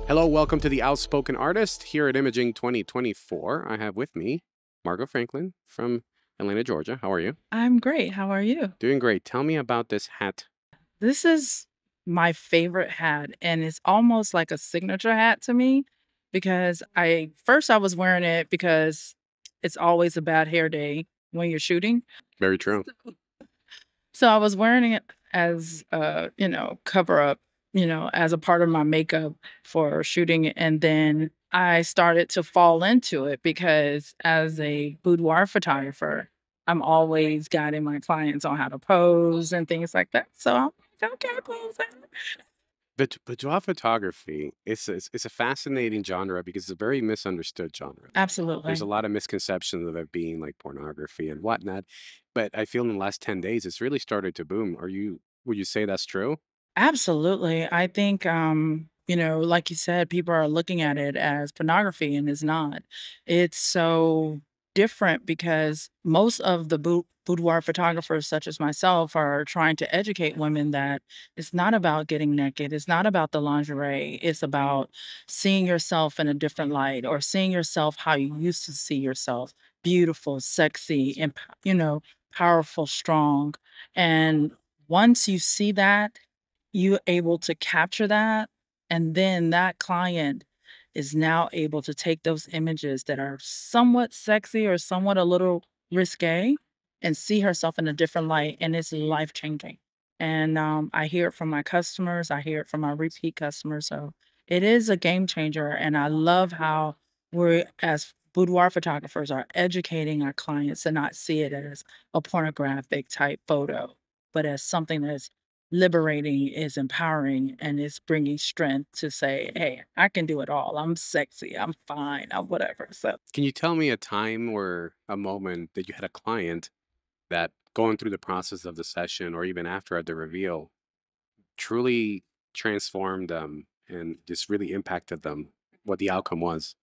Hello, welcome to the Outspoken Artist here at Imaging 2024. I have with me Margo Franklyn from Atlanta, Georgia. How are you? I'm great. How are you? Doing great. Tell me about this hat. This is my favorite hat, and it's almost like a signature hat to me because I was wearing it because it's always a bad hair day when you're shooting. Very true. So I was wearing it as cover up, as a part of my makeup for shooting. And then I started to fall into it because as a boudoir photographer, I'm always guiding my clients on how to pose and things like that. So I'm like, okay, posing. But boudoir photography is a fascinating genre because it's a very misunderstood genre. There's a Absolutely. lot of misconceptions of it being like pornography and whatnot. But I feel in the last 10 days, it's really started to boom. Would you say that's true? Absolutely. I think, like you said, people are looking at it as pornography and it's not. It's so different because most of the boudoir photographers, such as myself, are trying to educate women that it's not about getting naked. It's not about the lingerie. It's about seeing yourself in a different light or seeing yourself how you used to see yourself beautiful, sexy, and, powerful, strong. And once you see that, you're able to capture that, and then that client is now able to take those images that are somewhat sexy or somewhat a little risque and see herself in a different light, and it's life-changing. And, I hear it from my customers, I hear it from my repeat customers, so it is a game changer, and I love how we're as boudoir photographers are educating our clients to not see it as a pornographic type photo, but as something that's liberating, is empowering, and is bringing strength to say, "Hey, I can do it all. I'm sexy. I'm fine. I'm whatever." So, Can you tell me a time or a moment that you had a client that going through the process of the session or even after at the reveal truly transformed them and just really impacted them, what the outcome was?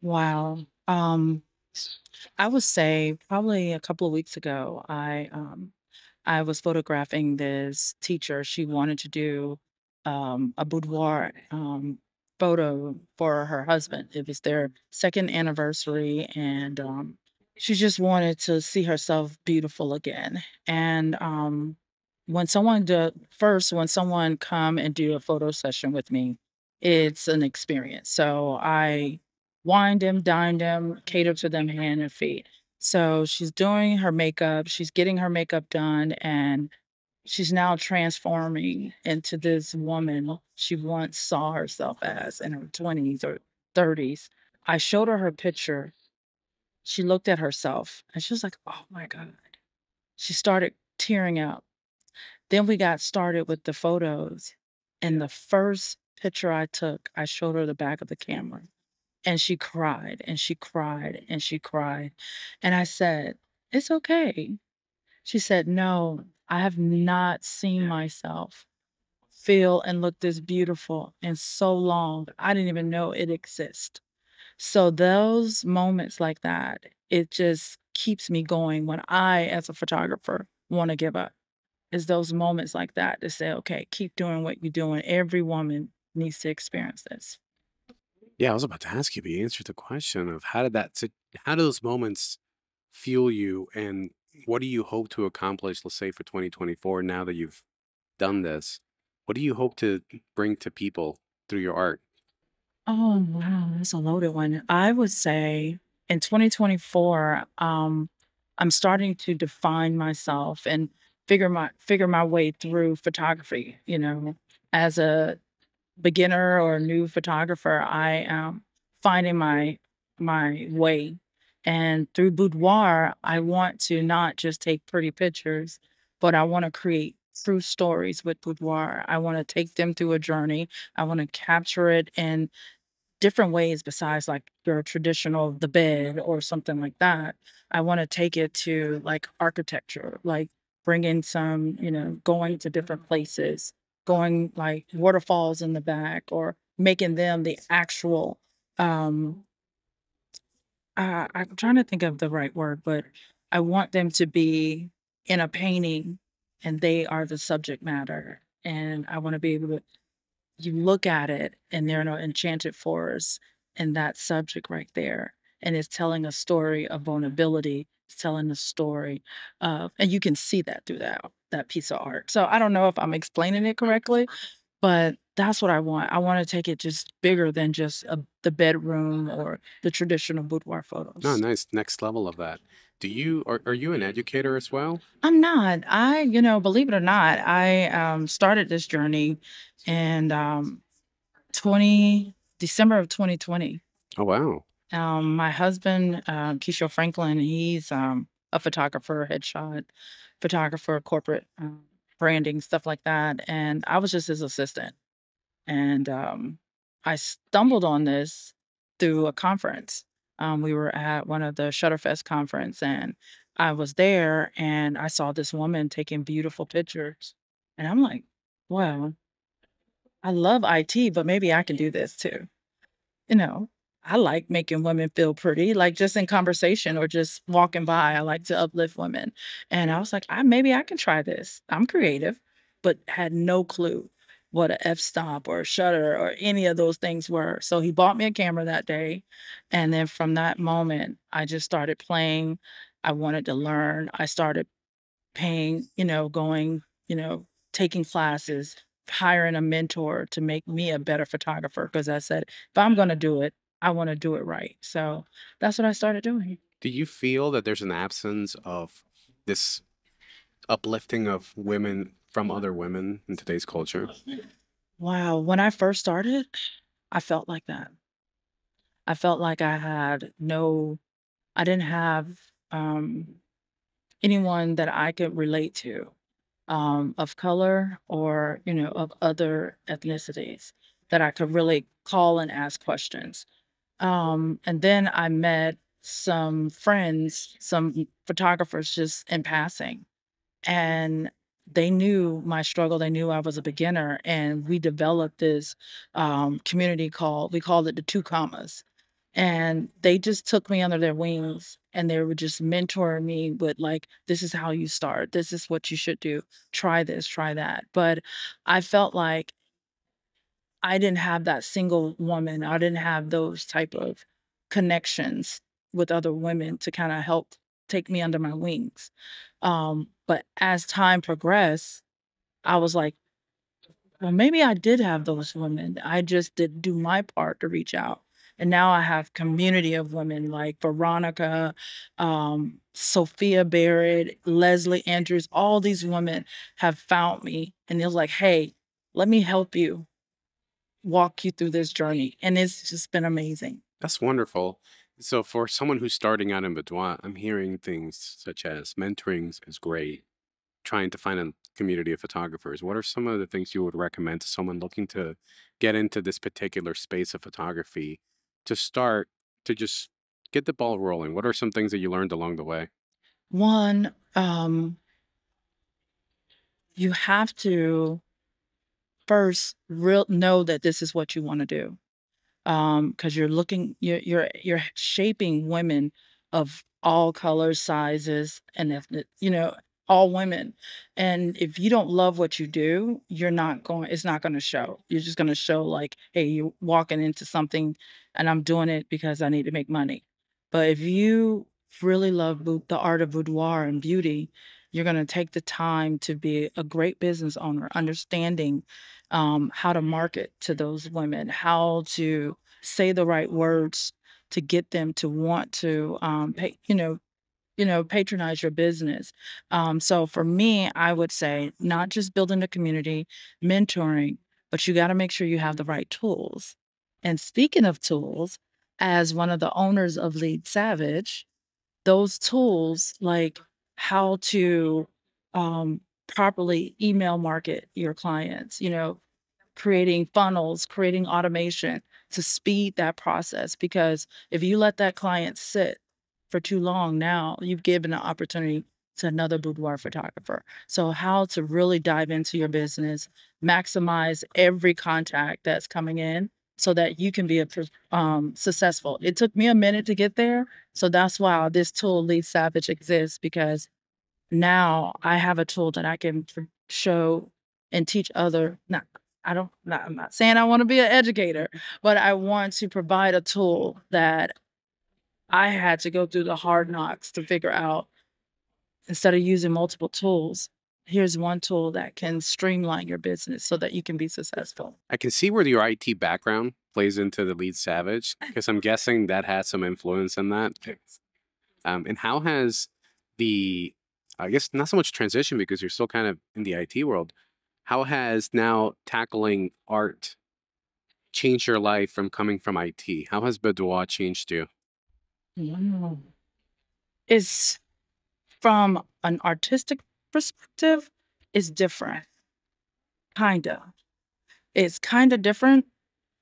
wow. I would say probably a couple of weeks ago, I was photographing this teacher. She wanted to do a boudoir photo for her husband. It was their second anniversary, and she just wanted to see herself beautiful again. And when someone come and do a photo session with me, it's an experience. So I wine them, dine them, cater to them hand and feet. So she's doing her makeup, she's getting her makeup done, and she's now transforming into this woman she once saw herself as in her 20s or 30s. I showed her picture. She looked at herself and she was like, "Oh my God." She started tearing up. Then we got started with the photos. And the first picture I took, I showed her the back of the camera. And she cried and she cried and she cried. And I said, "It's okay." She said, "No, I have not seen myself feel and look this beautiful in so long. I didn't even know it exists." So those moments like that, it just keeps me going when I, as a photographer, want to give up. Is those moments like that to say, okay, keep doing what you're doing. Every woman needs to experience this. Yeah, I was about to ask you, but you answered the question of how do those moments fuel you and what do you hope to accomplish, let's say for 2024, now that you've done this? What do you hope to bring to people through your art? Oh, wow, that's a loaded one. I would say in 2024, I'm starting to define myself and figure my way through photography. As a beginner or a new photographer, I am finding my way. And through boudoir, I want to not just take pretty pictures, but I want to create true stories with boudoir. I want to take them through a journey. I want to capture it in different ways besides like your traditional the bed or something like that. I wanna take it to, like, architecture, like, bringing some, going to different places, going, like, waterfalls in the back or making them the actual, um I'm trying to think of the right word, but I want them to be in a painting, and they are the subject matter, and I wanna be able to you look at it and they're in an enchanted forest and that subject right there, and it's telling a story of vulnerability, it's telling a story of, and you can see that through that piece of art. So I don't know if I'm explaining it correctly, but that's what I want. I wanna take it just bigger than just the bedroom or the traditional boudoir No, photos. nice. Next level of that. Are you an educator as well? I'm not. Believe it or not, I, started this journey in, 20 December of 2020. Oh wow. My husband, Keisha Franklin, he's, a photographer, headshot photographer, corporate, branding, stuff like that, and I was just his assistant. And I stumbled on this through a conference. We were at one of the Shutterfest conference, and I was there, and I saw this woman taking beautiful pictures, and I'm like, "Wow, I love IT, but maybe I can do this too." You know, I like making women feel pretty, like, just in conversation or just walking by, I like to uplift women, and I was like, maybe I can try this." I'm creative, but had no clue what a f-stop or a shutter or any of those things were, so he bought me a camera that day, and then from that moment, I just started playing. I wanted to learn. I started paying, going, taking classes, hiring a mentor to make me a better photographer. Because I said, "If I'm gonna do it, I wanna do it right." So, that's what I started doing. Do you feel that there's an absence of this uplifting of women from other women in today's culture? Wow, when I first started, I felt like that. I felt like I didn't have, anyone that I could relate to, of color or, of other ethnicities that I could really call and ask questions. And then I met some friends, some photographers just in passing, and they knew my struggle. They knew I was a beginner, and we developed this community we called it the two commas. And they just took me under their wings and they were just mentoring me with, like, this is how you start. This is what you should do. Try this, try that. But I felt like I didn't have that single woman. I didn't have those type of connections with other women to kind of help take me under my wings. But as time progressed, I was like, well, maybe I did have those women. I just didn't do my part to reach out. And now I have community of women like Veronica, Sophia Barrett, Leslie Andrews. All these women have found me, and they're like, "Hey, let me help you walk you through this journey." And it's just been amazing. That's wonderful. So for someone who's starting out in boudoir, I'm hearing things such as mentoring is great, trying to find a community of photographers. What are some of the things you would recommend to someone looking to get into this particular space of photography to start to just get the ball rolling? What are some things that you learned along the way? One, you have to first real know that this is what you want to do. Because you're shaping women of all colors, sizes, and ethnic, all women. And if you don't love what you do, it's not gonna show. You're just gonna show like, hey, you're walking into something and I'm doing it because I need to make money. But if you really love the art of boudoir and beauty, you're gonna take the time to be a great business owner, understanding how to market to those women, how to say the right words to get them to want to patronize your business. So for me, I would say not just building a community, mentoring, but you got to make sure you have the right tools. And speaking of tools, as one of the owners of Lead Savage, those tools like how to properly email market your clients, creating funnels, creating automation to speed that process. Because if you let that client sit for too long, now you've given an opportunity to another boudoir photographer. So, how to really dive into your business, maximize every contact that's coming in so that you can be successful. It took me a minute to get there. So, that's why this tool, Lead Savage, exists because now I have a tool that I can show and teach other, not I'm not saying I want to be an educator, but I want to provide a tool that I had to go through the hard knocks to figure out. Instead of using multiple tools, here's one tool that can streamline your business so that you can be successful. I can see where your IT background plays into the lead savage because I'm guessing that has some influence in that. And how has the, I guess not so much transition because you're still kind of in the IT world. How has now tackling art changed your life from coming from IT? How has Boudoir changed you? Mm. It's from an artistic perspective, it's different, kinda. It's kinda different,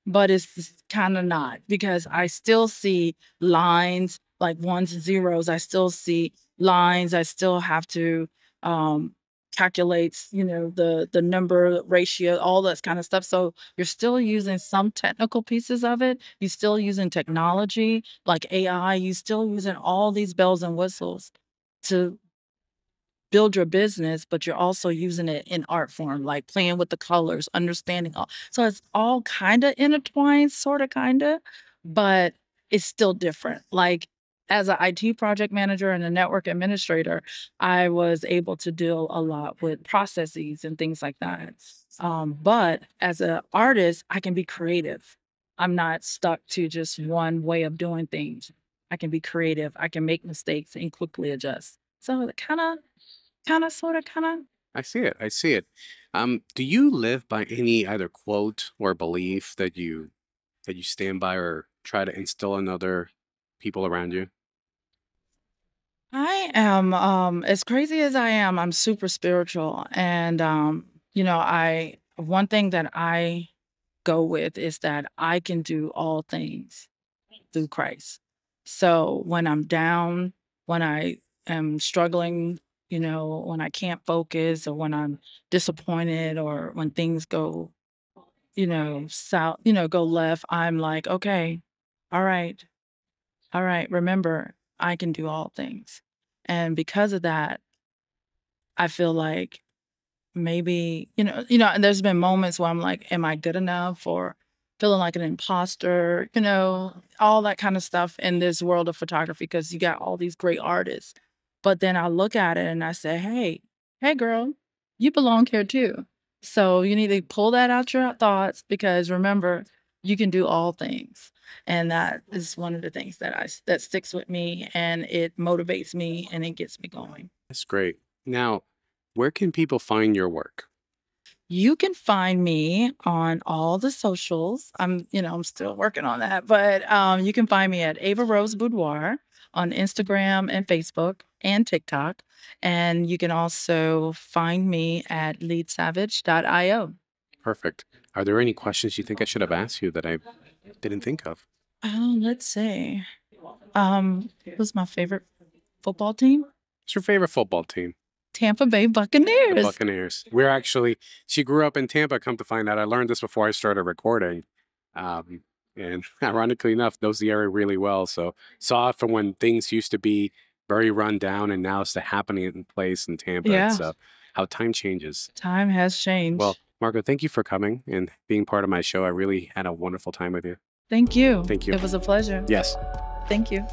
but it's kinda not because I still see lines, like ones and zeros. I still see lines. I still have to, um, calculate, the number ratio, all that kind of stuff. So you're still using some technical pieces of it. You're still using technology like AI. You're still using all these bells and whistles to build your business, but you're also using it in art form, like playing with the colors, understanding all. So it's all kind of intertwined, sort of, kind of, but it's still different. Like as an IT project manager and a network administrator, I was able to deal a lot with processes and things like that. But as an artist, I can be creative. I'm not stuck to just one way of doing things. I can be creative. I can make mistakes and quickly adjust. So it kinda, sorta, kinda. I see it. I see it. Do you live by any either quote or belief that you stand by or try to instill in other people around you? I am, as crazy as I am, I'm super spiritual, and, I one thing that I go with is that I can do all things through Christ. So, when I'm down, when I am struggling, when I can't focus or when I'm disappointed or when things go, south, go left, I'm like, "Okay, all right, all right, remember, I can do all things." And because of that, I feel like maybe, and there's been moments where I'm like, am I good enough? Or feeling like an imposter, all that kind of stuff in this world of photography because you got all these great artists. But then I look at it and I say, hey, girl, you belong here too. So you need to pull that out your thoughts because remember, you can do all things. And that is one of the things that sticks with me and it motivates me and it gets me going. That's great. Now, where can people find your work? You can find me on all the socials. I'm still working on that, but you can find me at Ava Rose Boudoir on Instagram and Facebook and TikTok. And you can also find me at leadsavage.io. Perfect. Are there any questions you think I should have asked you that I didn't think of? Let's see. Who's my favorite football team? What's your favorite football team? Tampa Bay The Buccaneers. Buccaneers. We're actually, she grew up in Tampa, come to find out. I learned this before I started recording. Um, and ironically enough, knows the area really well. So saw it from when things used to be very run down and now it's the happening place in Tampa. Yeah, So how time changes. time has Well, changed. Margo, thank you for coming and being part of my show. I really had a wonderful time with you. Thank you. Thank you. It was a pleasure. Yes. Thank you.